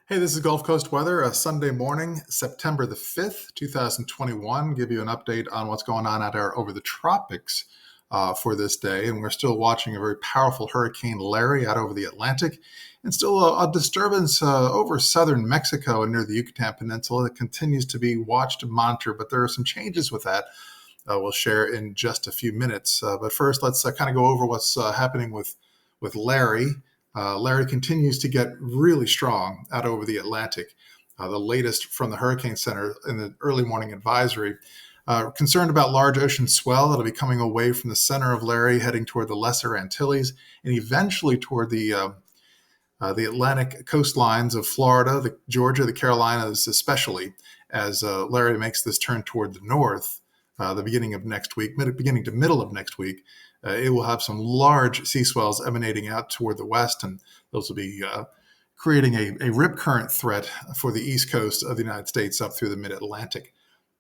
Hey, this is Gulf Coast weather, a Sunday morning, September the 5th, 2021. Give you an update on what's going on out there over the tropics for this day. And we're still watching a very powerful Hurricane Larry out over the Atlantic, and still a disturbance over southern Mexico and near the Yucatan Peninsula that continues to be watched and monitored. But there are some changes with that we'll share in just a few minutes. But first, let's kind of go over what's happening with Larry. Larry continues to get really strong out over the Atlantic. The latest from the Hurricane Center in the early morning advisory, concerned about large ocean swell that'll be coming away from the center of Larry, heading toward the Lesser Antilles, and eventually toward the Atlantic coastlines of Florida, Georgia, the Carolinas, especially as Larry makes this turn toward the north. The beginning of next week, beginning to middle of next week, it will have some large sea swells emanating out toward the west, and those will be creating a rip current threat for the east coast of the United States up through the mid-Atlantic.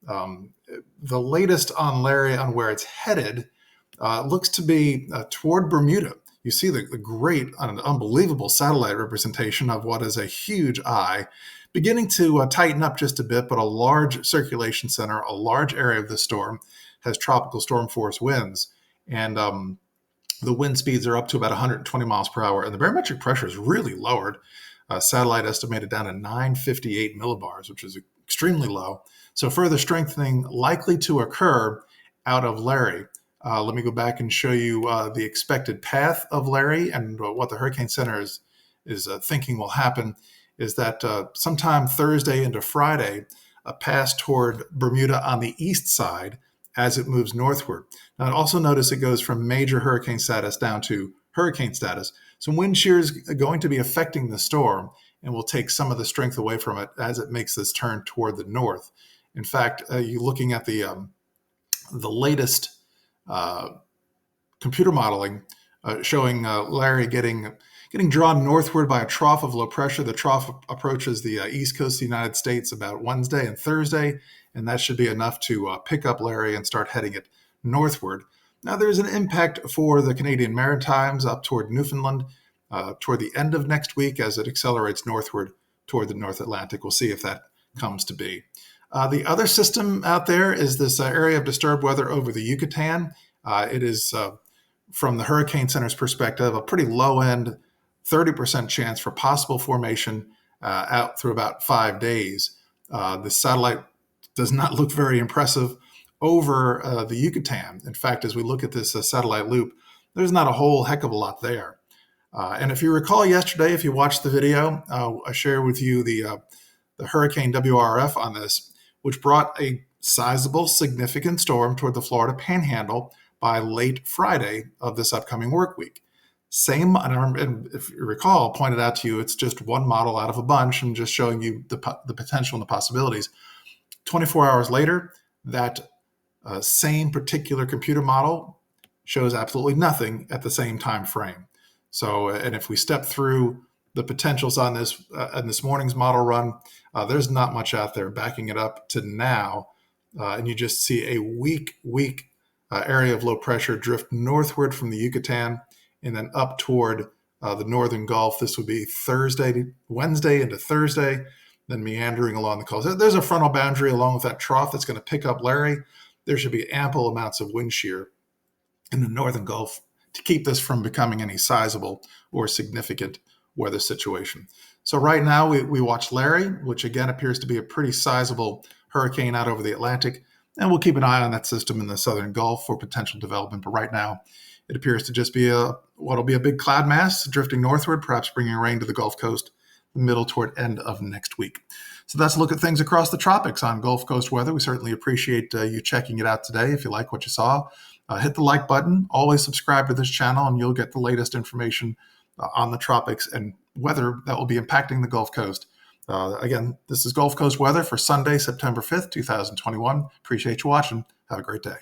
The latest on Larry, on where it's headed, looks to be toward Bermuda. You see the great, unbelievable satellite representation of what is a huge eye, beginning to tighten up just a bit, but a large circulation center, a large area of the storm, has tropical storm force winds. And the wind speeds are up to about 120 miles per hour, and the barometric pressure is really lowered. Satellite estimated down to 958 millibars, which is extremely low. So further strengthening likely to occur out of Larry. Let me go back and show you the expected path of Larry, and what the Hurricane Center is thinking will happen is that sometime Thursday into Friday, a pass toward Bermuda on the east side as it moves northward. Now, also notice it goes from major hurricane status down to hurricane status. Some wind shear is going to be affecting the storm and will take some of the strength away from it as it makes this turn toward the north. In fact, you're looking at the latest computer modeling showing Larry getting drawn northward by a trough of low pressure. The trough approaches the east coast of the United States about Wednesday and Thursday, and that should be enough to pick up Larry and start heading it northward. Now, there's an impact for the Canadian Maritimes up toward Newfoundland toward the end of next week as it accelerates northward toward the North Atlantic. We'll see if that comes to be. The other system out there is this area of disturbed weather over the Yucatan. It is, from the Hurricane Center's perspective, a pretty low-end 30% chance for possible formation out through about 5 days. The satellite does not look very impressive over the Yucatan. In fact, as we look at this satellite loop, there's not a whole heck of a lot there. And if you recall yesterday, if you watched the video, I shared with you the Hurricane WRF on this, which brought a sizable, significant storm toward the Florida Panhandle by late Friday of this upcoming work week. And if you recall, pointed out to you, it's just one model out of a bunch and just showing you the potential and the possibilities. 24 hours later, that same particular computer model shows absolutely nothing at the same time frame. So, and if we step through the potentials on this in this morning's model run, there's not much out there backing it up to now. And you just see a weak area of low pressure drift northward from the Yucatan and then up toward the northern Gulf. This would be Wednesday into Thursday, then meandering along the coast. There's a frontal boundary along with that trough that's going to pick up Larry. There should be ample amounts of wind shear in the northern Gulf to keep this from becoming any sizable or significant weather situation. So right now we watch Larry, which again appears to be a pretty sizable hurricane out over the Atlantic, and we'll keep an eye on that system in the southern Gulf for potential development. But right now, it appears to just be what'll be a big cloud mass drifting northward, perhaps bringing rain to the Gulf Coast middle toward end of next week. So that's a look at things across the tropics on Gulf Coast weather. We certainly appreciate you checking it out today. If you like what you saw, hit the like button. Always subscribe to this channel, and you'll get the latest information on the tropics and weather that will be impacting the Gulf Coast. Again, this is Gulf Coast weather for Sunday, September 5th, 2021. Appreciate you watching. Have a great day.